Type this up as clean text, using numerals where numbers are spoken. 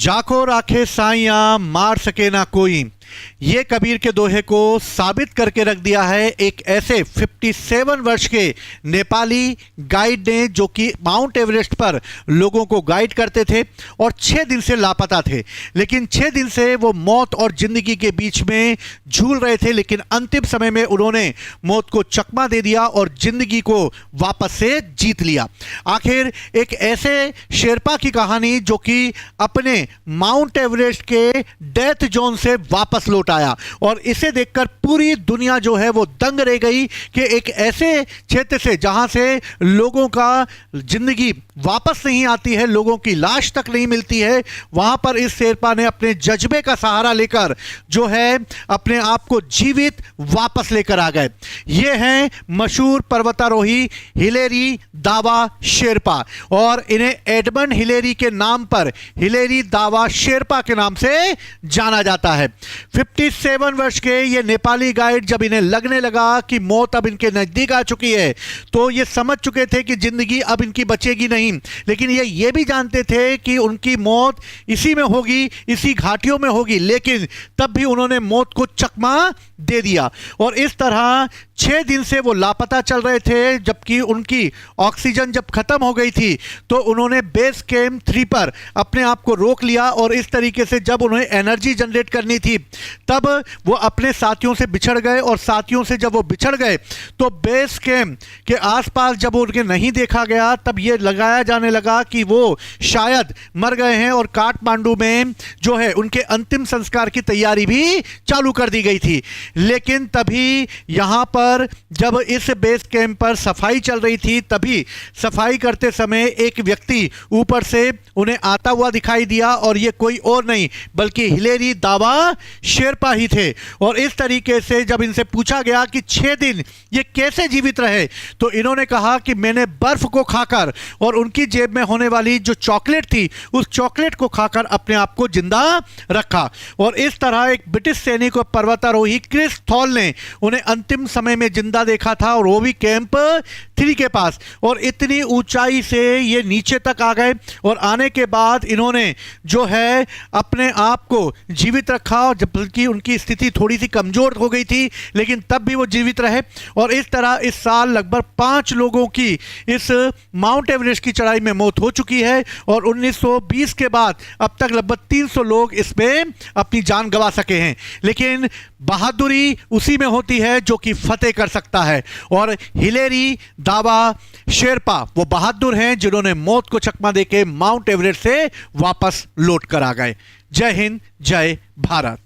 जाको राखे साइयां मार सके ना कोई, ये कबीर के दोहे को साबित करके रख दिया है एक ऐसे 57 वर्ष के नेपाली गाइड ने, जो कि माउंट एवरेस्ट पर लोगों को गाइड करते थे और 6 दिन से लापता थे। लेकिन 6 दिन से वो मौत और जिंदगी के बीच में झूल रहे थे, लेकिन अंतिम समय में उन्होंने मौत को चकमा दे दिया और जिंदगी को वापस से जीत लिया। आखिर एक ऐसे शेरपा की कहानी जो कि अपने माउंट एवरेस्ट के डेथ जोन से वापस लौट आया, और इसे देखकर पूरी दुनिया जो है वो दंग रह गई कि एक ऐसे क्षेत्र से जहां से लोगों का जिंदगी वापस नहीं आती है, लोगों की लाश तक नहीं मिलती है, वहां पर इस शेरपा ने अपने जज्बे का सहारा लेकर जो है अपने आप को जीवित वापस लेकर आ गए। ये हैं मशहूर पर्वतारोही हिलेरी दावा शेरपा, और इन्हें एडमंड हिलेरी के नाम पर हिलेरी दावा शेरपा के नाम से जाना जाता है। 57 वर्ष के ये नेपाली गाइड जब इन्हें लगने लगा कि मौत अब इनके नजदीक आ चुकी है, तो ये समझ चुके थे कि जिंदगी अब इनकी बचेगी नहीं, लेकिन ये भी जानते थे कि उनकी मौत इसी में होगी, इसी घाटियों में होगी। लेकिन तब भी उन्होंने मौत को चकमा दे दिया, और इस तरह 6 दिन से वो लापता चल रहे थे। जबकि उनकी ऑक्सीजन जब खत्म हो गई थी तो उन्होंने बेस कैंप 3 पर अपने आप को रोक लिया, और इस तरीके से जब उन्हें एनर्जी जनरेट करनी थी तब वो अपने साथियों से बिछड़ गए, और साथियों से जब वो बिछड़ गए तो बेस कैंप के आसपास जब उनके नहीं देखा गया तब ये लगाया जाने लगा कि वो शायद मर गए हैं, और काठमांडू में जो है उनके अंतिम संस्कार की तैयारी भी चालू कर दी गई थी। लेकिन तभी यहां पर जब इस बेस कैंप पर सफाई चल रही थी, तभी सफाई करते समय एक व्यक्ति ऊपर से उन्हें आता हुआ दिखाई दिया, और ये कोई और नहीं बल्कि हिलेरी दावा शेरपा ही थे। और इस तरीके से जब इनसे पूछा गया कि 6 दिन ये कैसे जीवित रहे, तो इन्होंने कहा कि मैंने बर्फ को खाकर और उनकी जेब में होने वाली जो चॉकलेट थी उस चॉकलेट को खाकर अपने आप को जिंदा रखा। और इस तरह एक ब्रिटिश सैनिक और पर्वतारोही क्रिस थॉल ने उन्हें अंतिम समय में जिंदा देखा था, और वो भी कैंप 3 के पास। और इतनी ऊंचाई से ये नीचे तक आ गए, और आने के बाद इन्होंने जो है अपने आप को जीवित रखा, जबकि उनकी स्थिति थोड़ी सी कमजोर हो गई थी, लेकिन तब भी वो जीवित रहे। और इस तरह इस साल लगभग 5 लोगों की इस माउंट एवरेस्ट की चढ़ाई में मौत हो चुकी है, और 1920 के बाद अब तक लगभग 300 लोग इसमें अपनी जान गंवा सके हैं। लेकिन बहादुरी उसी में होती है जो कि फतेह कर सकता है, और हिलेरी दावा शेरपा वो बहादुर हैं जिन्होंने मौत को चकमा देके माउंट एवरेस्ट से वापस लौट कर आ गए। जय हिंद, जय भारत।